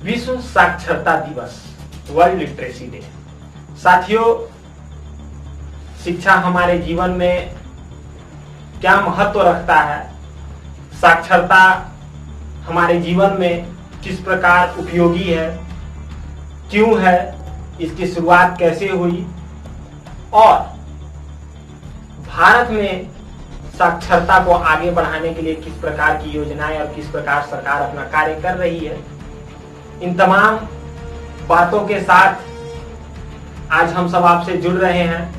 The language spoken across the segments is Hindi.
विश्व साक्षरता दिवस, वर्ल्ड लिटरेसी डे। साथियों, शिक्षा हमारे जीवन में क्या महत्व रखता है, साक्षरता हमारे जीवन में किस प्रकार उपयोगी है, क्यों है, इसकी शुरुआत कैसे हुई और भारत में साक्षरता को आगे बढ़ाने के लिए किस प्रकार की योजनाएं और किस प्रकार सरकार अपना कार्य कर रही है, इन तमाम बातों के साथ आज हम सब आपसे जुड़ रहे हैं।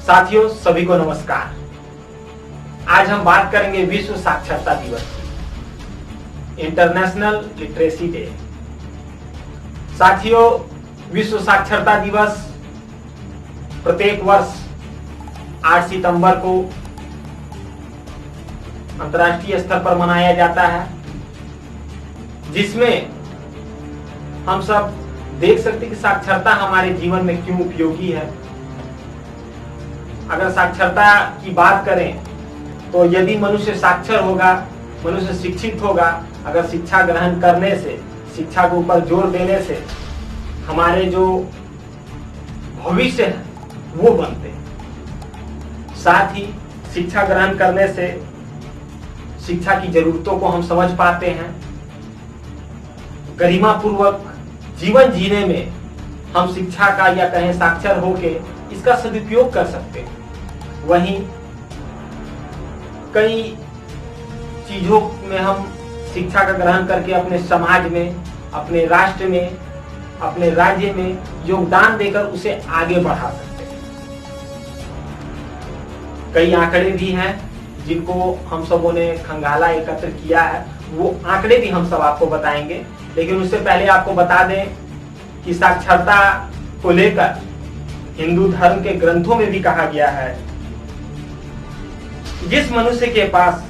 साथियों, सभी को नमस्कार। आज हम बात करेंगे विश्व साक्षरता दिवस की, इंटरनेशनल लिटरेसी डे। साथियों, विश्व साक्षरता दिवस प्रत्येक वर्ष 8 सितंबर को अंतर्राष्ट्रीय स्तर पर मनाया जाता है, जिसमें हम सब देख सकते कि साक्षरता हमारे जीवन में क्यों उपयोगी है। अगर साक्षरता की बात करें तो यदि मनुष्य साक्षर होगा, मनुष्य शिक्षित होगा, अगर शिक्षा ग्रहण करने से, शिक्षा के ऊपर जोर देने से हमारे जो भविष्य है वो बनते हैं। साथ ही शिक्षा ग्रहण करने से शिक्षा की जरूरतों को हम समझ पाते हैं, गरिमा पूर्वक जीवन जीने में हम शिक्षा का या कहें साक्षर होके इसका सदुपयोग कर सकते हैं। वहीं कई चीजों में हम शिक्षा का ग्रहण करके अपने समाज में, अपने राष्ट्र में, अपने राज्य में योगदान देकर उसे आगे बढ़ा सकते हैं। कई आंकड़े भी हैं जिनको हम सबों ने खंगाला एकत्र किया है, वो आंकड़े भी हम सब आपको बताएंगे। लेकिन उससे पहले आपको बता दें कि साक्षरता को लेकर हिंदू धर्म के ग्रंथों में भी कहा गया है, जिस मनुष्य के पास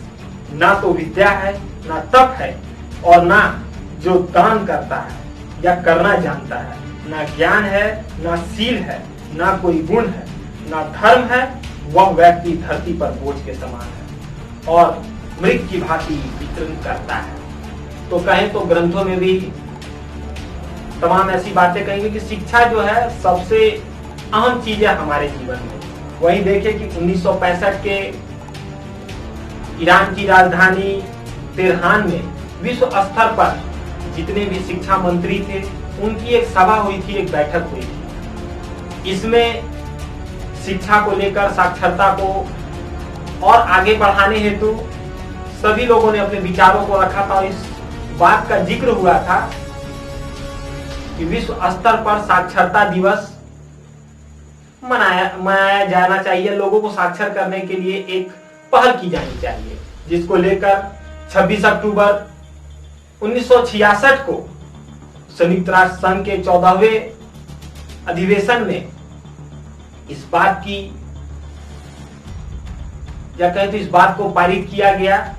ना तो विद्या है, ना तप है और ना जो दान करता है या करना जानता है, ना ज्ञान है, ना शील है, ना कोई गुण है, ना धर्म है, वह व्यक्ति धरती पर बोझ के समान है और मृग की भांति विचरण करता है। तो कहें तो ग्रंथों में भी तमाम ऐसी बातें कहेंगे कि शिक्षा जो है सबसे अहम चीज है हमारे जीवन में। वहीं देखिए कि 1965 के ईरान की राजधानी तेहरान में विश्व स्तर पर जितने भी शिक्षा मंत्री थे उनकी एक सभा हुई थी, एक बैठक हुई थी। इसमें शिक्षा को लेकर, साक्षरता को और आगे बढ़ाने हेतु सभी लोगों ने अपने विचारों को रखा था और इस बात का जिक्र हुआ था कि विश्व स्तर पर साक्षरता दिवस मनाया जाना चाहिए। लोगों को साक्षर करने के लिए एक पहल की जानी चाहिए, जिसको लेकर 26 अक्टूबर 1966 को संयुक्त राष्ट्र संघ के 14वें अधिवेशन में इस बात की, या कहें तो इस बात को पारित किया गया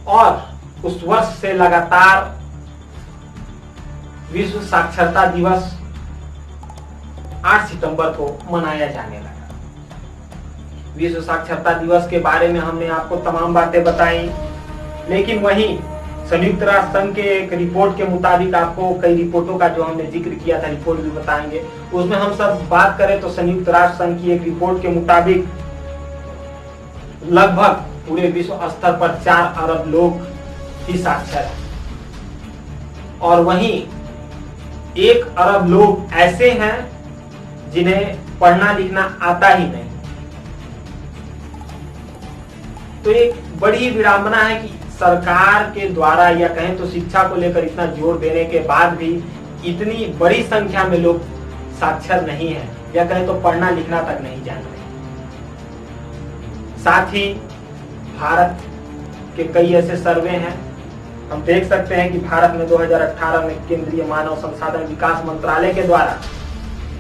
और उस वर्ष से लगातार विश्व साक्षरता दिवस 8 सितंबर को मनाया जाने लगा। विश्व साक्षरता दिवस के बारे में हमने आपको तमाम बातें बताई, लेकिन वहीं संयुक्त राष्ट्र संघ के एक रिपोर्ट के मुताबिक, आपको कई रिपोर्टों का जो हमने जिक्र किया था, रिपोर्ट भी बताएंगे, उसमें हम सब बात करें तो संयुक्त राष्ट्र संघ की एक रिपोर्ट के मुताबिक लगभग पूरे विश्व स्तर पर 4 अरब लोग ही साक्षर हैं और वहीं 1 अरब लोग ऐसे हैं जिन्हें पढ़ना लिखना आता ही नहीं। तो एक बड़ी विडंबना है कि सरकार के द्वारा, या कहें तो शिक्षा को लेकर इतना जोर देने के बाद भी इतनी बड़ी संख्या में लोग साक्षर नहीं है, या कहें तो पढ़ना लिखना तक नहीं जानते। साथ ही भारत के कई ऐसे सर्वे हैं, हम देख सकते हैं कि भारत में 2018 में केंद्रीय मानव संसाधन विकास मंत्रालय के द्वारा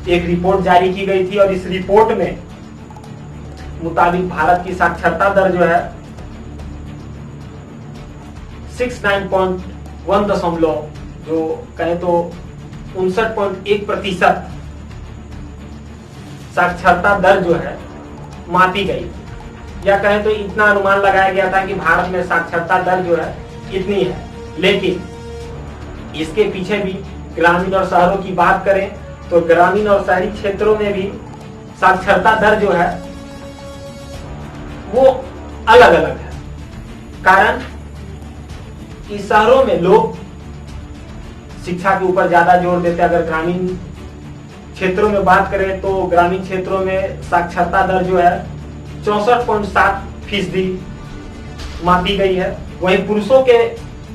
एक रिपोर्ट जारी की गई थी और इस रिपोर्ट में मुताबिक भारत की साक्षरता दर जो है 69.1 जो कहें तो 59.1% साक्षरता दर जो है मापी गई, या कहें तो इतना अनुमान लगाया गया था कि भारत में साक्षरता दर जो है इतनी है। लेकिन इसके पीछे भी ग्रामीण और शहरों की बात करें तो ग्रामीण और शहरी क्षेत्रों में भी साक्षरता दर जो है वो अलग अलग है। कारण कि शहरों में लोग शिक्षा के ऊपर ज्यादा जोर देते हैं। अगर ग्रामीण क्षेत्रों में बात करें तो ग्रामीण क्षेत्रों में साक्षरता दर जो है 64.7% मापी गई है। वहीं पुरुषों के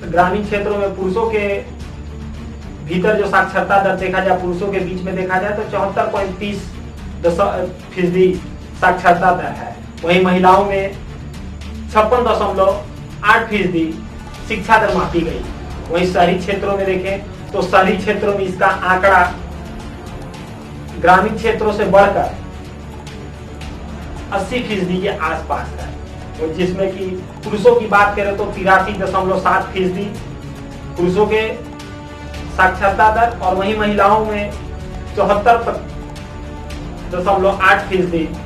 ग्रामीण क्षेत्रों में पुरुषों के भीतर जो साक्षरता दर देखा जाए, पुरुषों के बीच में देखा जाए तो 74.30% साक्षरता दर है। वहीं महिलाओं में 56.8% शिक्षा दर मापी गई। वहीं शहरी क्षेत्रों में देखें तो शहरी क्षेत्रों में इसका आंकड़ा ग्रामीण क्षेत्रों से बढ़कर 80% के आसपास है। तो जिसमें कि पुरुषों की बात करें तो 83.7% पुरुषों के साक्षरता दर और वहीं महिलाओं में 74.8%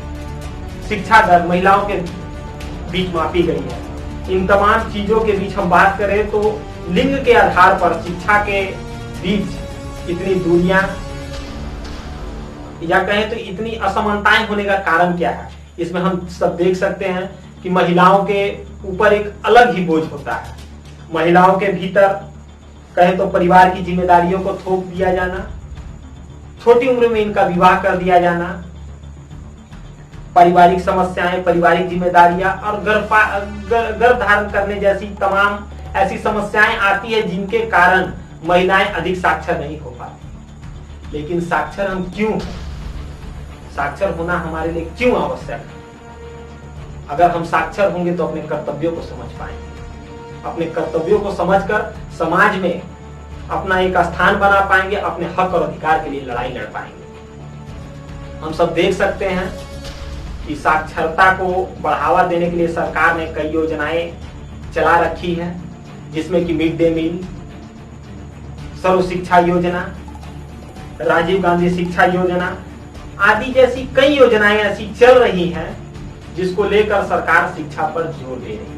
शिक्षा दर महिलाओं के बीच मापी गई है। इन तमाम चीजों के बीच हम बात करें तो लिंग के आधार पर शिक्षा के बीच इतनी दूरियां या कहें तो इतनी असमानताएं होने का कारण क्या है? इसमें हम सब देख सकते हैं कि महिलाओं के ऊपर एक अलग ही बोझ होता है। महिलाओं के भीतर कहें तो परिवार की जिम्मेदारियों को थोप दिया जाना, छोटी उम्र में इनका विवाह कर दिया जाना, पारिवारिक समस्याएं, पारिवारिक जिम्मेदारियां और गर्भ धारण करने जैसी तमाम ऐसी समस्याएं आती है जिनके कारण महिलाएं अधिक साक्षर नहीं हो पाती। लेकिन साक्षर हम क्यों हैं? साक्षर होना हमारे लिए क्यों आवश्यक है? अगर हम साक्षर होंगे तो अपने कर्तव्यों को समझ पाएंगे, अपने कर्तव्यों को समझकर समाज में अपना एक स्थान बना पाएंगे, अपने हक और अधिकार के लिए लड़ाई लड़ पाएंगे। हम सब देख सकते हैं कि साक्षरता को बढ़ावा देने के लिए सरकार ने कई योजनाएं चला रखी है, जिसमें कि मिड डे मील, सर्व शिक्षा योजना, राजीव गांधी शिक्षा योजना आदि जैसी कई योजनाएं ऐसी चल रही हैं जिसको लेकर सरकार शिक्षा पर जोर दे रही है।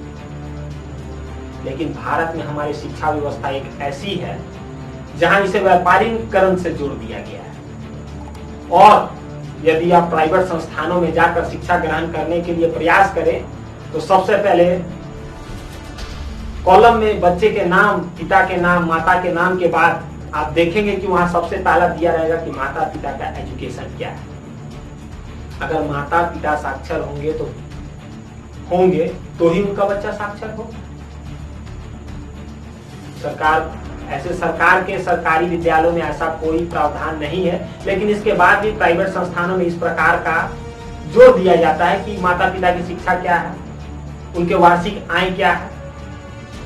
लेकिन भारत में हमारी शिक्षा व्यवस्था एक ऐसी है जहां इसे व्यापारीकरण से जोड़ दिया गया है। और यदि आप प्राइवेट संस्थानों में जाकर शिक्षा ग्रहण करने के लिए प्रयास करें तो सबसे पहले कॉलम में बच्चे के नाम, पिता के नाम, माता के नाम के बाद आप देखेंगे कि वहां सबसे पहला दिया रहेगा कि माता पिता का एजुकेशन क्या है। अगर माता पिता साक्षर होंगे तो ही उनका बच्चा साक्षर हो। सरकार के सरकारी विद्यालयों में ऐसा कोई प्रावधान नहीं है, लेकिन इसके बाद भी प्राइवेट संस्थानों में इस प्रकार का जोर दिया जाता है कि माता पिता की शिक्षा क्या है, उनके वार्षिक आय क्या है,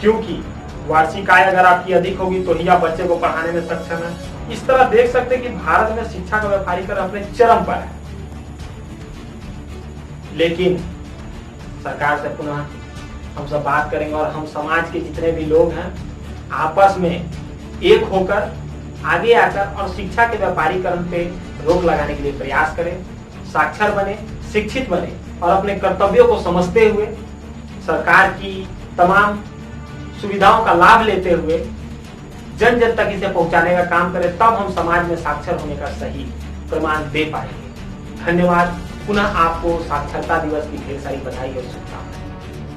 क्योंकि वार्षिक आय अगर आपकी अधिक होगी तो ही आप बच्चे को पढ़ाने में सक्षम है। इस तरह देख सकते हैं कि भारत में शिक्षा का व्यापारीकरण अपने चरम पर है। लेकिन सरकार से पुनः हम सब बात करेंगे और हम समाज के जितने भी लोग हैं आपस में एक होकर आगे आकर और शिक्षा के व्यापारीकरण पे रोक लगाने के लिए प्रयास करें, साक्षर बने, शिक्षित बने और अपने कर्तव्यों को समझते हुए सरकार की तमाम सुविधाओं का लाभ लेते हुए जन जन तक इसे पहुंचाने का काम करें। तब हम समाज में साक्षर होने का सही प्रमाण दे पाएंगे। धन्यवाद। पुनः आपको साक्षरता दिवस की ढेर सारी बधाई और शुभकामनाएं।